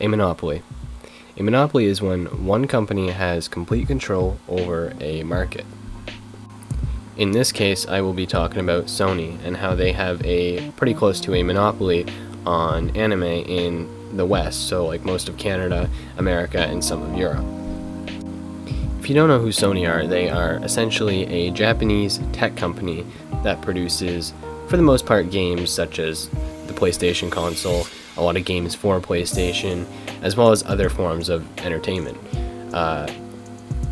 A monopoly. A monopoly is when one company has complete control over a market. In this case, I will be talking about Sony and how they have a pretty close to a monopoly on anime in the West, so like most of Canada, America, and some of Europe. If you don't know who Sony are, they are essentially a Japanese tech company that produces, for the most part, games such as the PlayStation console, a lot of games for PlayStation, as well as other forms of entertainment.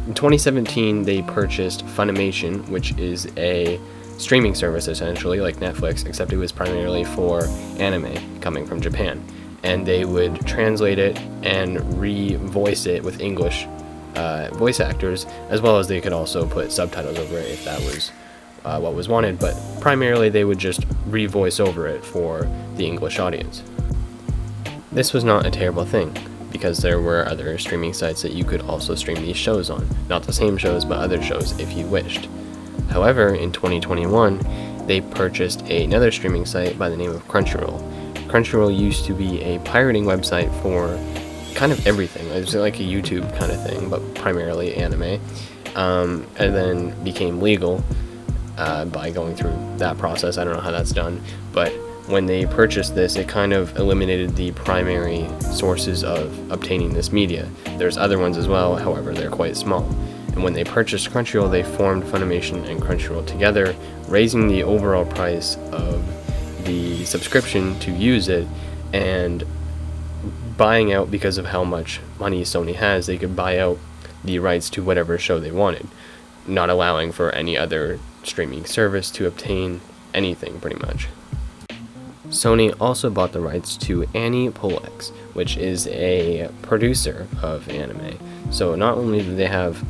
In 2017, they purchased Funimation, which is a streaming service essentially, like Netflix, except it was primarily for anime coming from Japan. And they would translate it and re-voice it with English voice actors, as well as they could also put subtitles over it if that was what was wanted, but primarily they would just re-voice over it for the English audience. This was not a terrible thing, because there were other streaming sites that you could also stream these shows on. Not the same shows, but other shows if you wished. However, in 2021, they purchased another streaming site by the name of Crunchyroll. Crunchyroll used to be a pirating website for kind of everything. It was like a YouTube kind of thing, but primarily anime. And then became legal by going through that process. I don't know how that's done, but when they purchased this, it kind of eliminated the primary sources of obtaining this media. There's other ones as well, however, they're quite small. And when they purchased Crunchyroll, they formed Funimation and Crunchyroll together, raising the overall price of the subscription to use it, and buying out, because of how much money Sony has, they could buy out the rights to whatever show they wanted, not allowing for any other streaming service to obtain anything, pretty much. Sony also bought the rights to Aniplex, which is a producer of anime. So not only do they have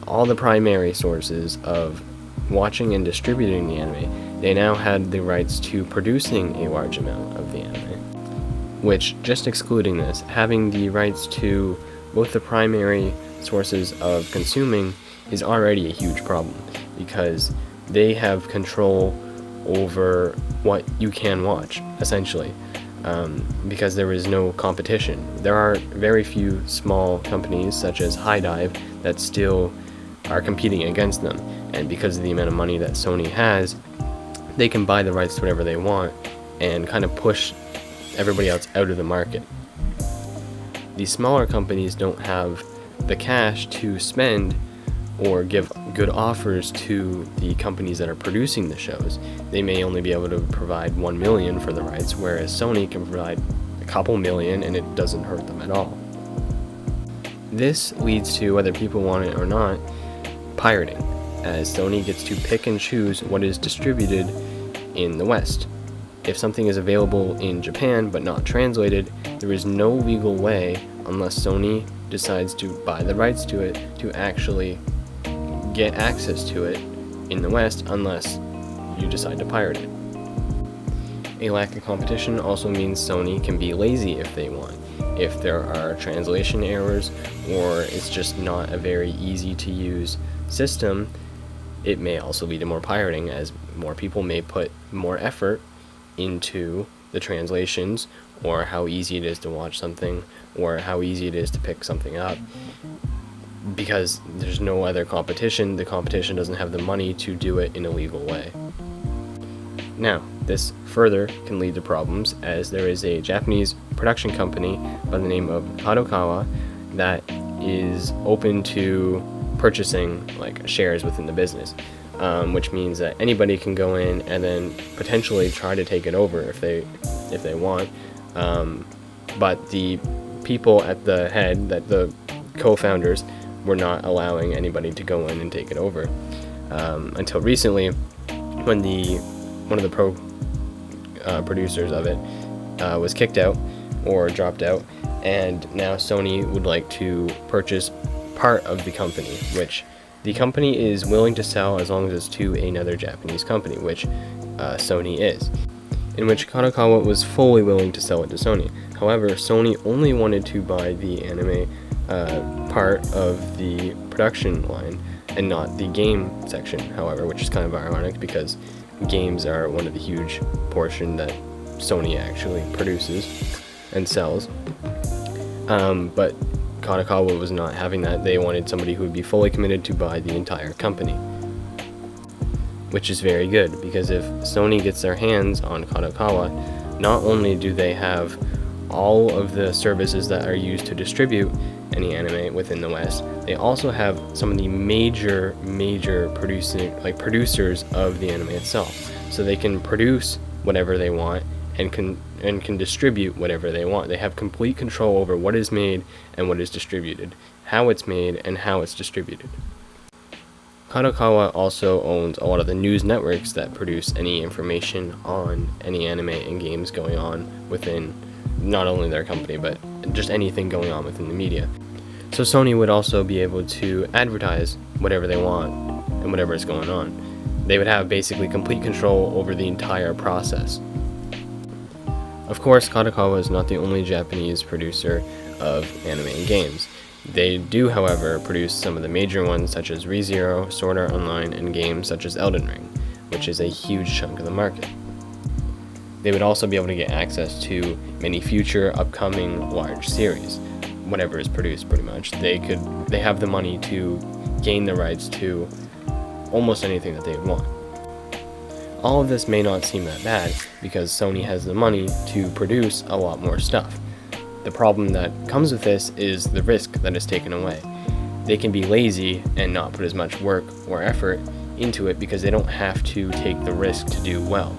all the primary sources of watching and distributing the anime, they now had the rights to producing a large amount of the anime. Which, just excluding this, having the rights to both the primary sources of consuming is already a huge problem, because they have control over what you can watch, essentially, because there is no competition. There are very few small companies, such as High Dive, that still are competing against them, and because of the amount of money that Sony has, they can buy the rights to whatever they want and kind of push everybody else out of the market. These smaller companies don't have the cash to spend or give good offers to the companies that are producing the shows. They may only be able to provide $1 million for the rights, whereas Sony can provide a couple million and it doesn't hurt them at all. This leads to, whether people want it or not, pirating, as Sony gets to pick and choose what is distributed in the West. If something is available in Japan but not translated, there is no legal way, unless Sony decides to buy the rights to it, to actually get access to it in the West, unless you decide to pirate it. A lack of competition also means Sony can be lazy if they want. If there are translation errors, or it's just not a very easy to use system, it may also lead to more pirating, as more people may put more effort into the translations, or how easy it is to watch something, or how easy it is to pick something up. Because there's no other competition, the competition doesn't have the money to do it in a legal way. Now, this further can lead to problems, as there is a Japanese production company by the name of Kadokawa that is open to purchasing like shares within the business, which means that anybody can go in and then potentially try to take it over if they want. But the people at the head, that the co-founders, were not allowing anybody to go in and take it over until recently, when one of the producers of it was kicked out or dropped out, and now Sony would like to purchase part of the company, which the company is willing to sell as long as it's to another Japanese company, which Sony is, in which Kadokawa was fully willing to sell it to Sony. However, Sony only wanted to buy the anime part of the production line and not the game section, however, which is kind of ironic because games are one of the huge portion that Sony actually produces and sells. But Kadokawa was not having that. They wanted somebody who would be fully committed to buy the entire company, which is very good, because if Sony gets their hands on Kadokawa, not only do they have all of the services that are used to distribute any anime within the West, they also have some of the major producers of the anime itself. So they can produce whatever they want and can distribute whatever they want. They have complete control over what is made and what is distributed, how it's made and how it's distributed. Kadokawa also owns a lot of the news networks that produce any information on any anime and games going on within not only their company, but just anything going on within the media. So Sony would also be able to advertise whatever they want and whatever is going on. They would have basically complete control over the entire process. Of course, Kadokawa is not the only Japanese producer of anime and games. They do, however, produce some of the major ones such as ReZero, Sword Art Online, and games such as Elden Ring, which is a huge chunk of the market. They would also be able to get access to many future upcoming large series, whatever is produced pretty much. They have the money to gain the rights to almost anything that they want. All of this may not seem that bad because Sony has the money to produce a lot more stuff. The problem that comes with this is the risk that is taken away. They can be lazy and not put as much work or effort into it because they don't have to take the risk to do well.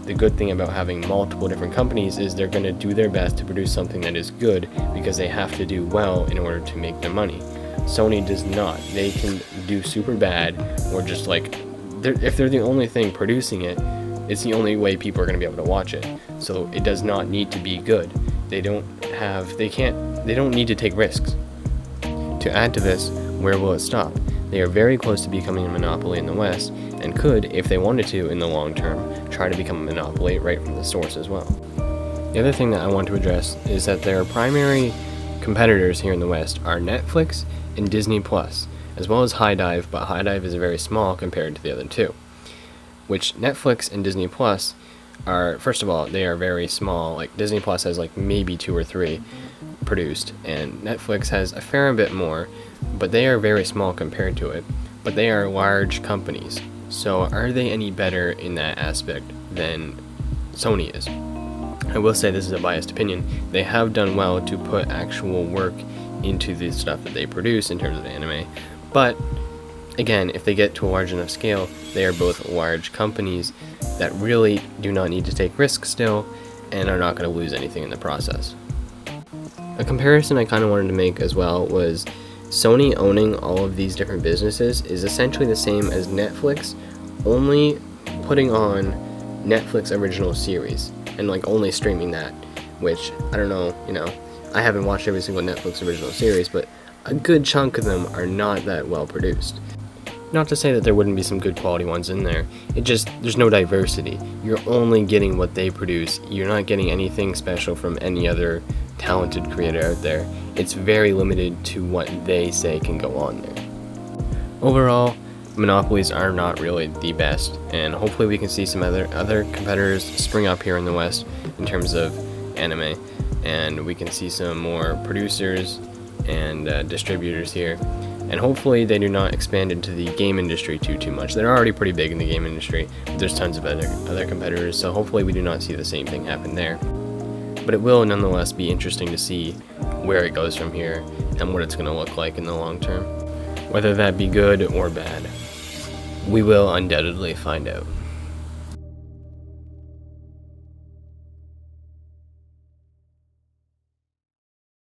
The good thing about having multiple different companies is they're going to do their best to produce something that is good because they have to do well in order to make their money. Sony does not. They can do super bad, or just like, if they're the only thing producing it, it's the only way people are going to be able to watch it. So it does not need to be good. They don't need to take risks. To add to this, where will it stop? They are very close to becoming a monopoly in the West, and could, if they wanted to in the long term, try to become a monopoly right from the source as well. The other thing that I want to address is that their primary competitors here in the West are Netflix and Disney Plus, as well as HiDive, but HiDive is very small compared to the other two. Which Netflix and Disney Plus are, first of all, they are very small. Like Disney Plus has like maybe 2 or 3 produced, and Netflix has a fair bit more, but they are very small compared to it. But they are large companies. So are they any better in that aspect than Sony is? I will say this is a biased opinion. They have done well to put actual work into the stuff that they produce in terms of anime. But again, if they get to a large enough scale, they are both large companies that really do not need to take risks still and are not going to lose anything in the process. A comparison I kind of wanted to make as well was Sony owning all of these different businesses is essentially the same as Netflix only putting on Netflix original series and like only streaming that, which I don't know, I haven't watched every single Netflix original series, but a good chunk of them are not that well produced. Not to say that there wouldn't be some good quality ones in there, there's no diversity. You're only getting what they produce. You're not getting anything special from any other talented creator out there. It's very limited to what they say can go on there. Overall, monopolies are not really the best, and hopefully we can see some other competitors spring up here in the West in terms of anime, and we can see some more producers and distributors here, and hopefully they do not expand into the game industry too much. They're already pretty big in the game industry, but there's tons of other competitors, so hopefully we do not see the same thing happen there. But it will nonetheless be interesting to see where it goes from here and what it's going to look like in the long term. Whether that be good or bad, we will undoubtedly find out.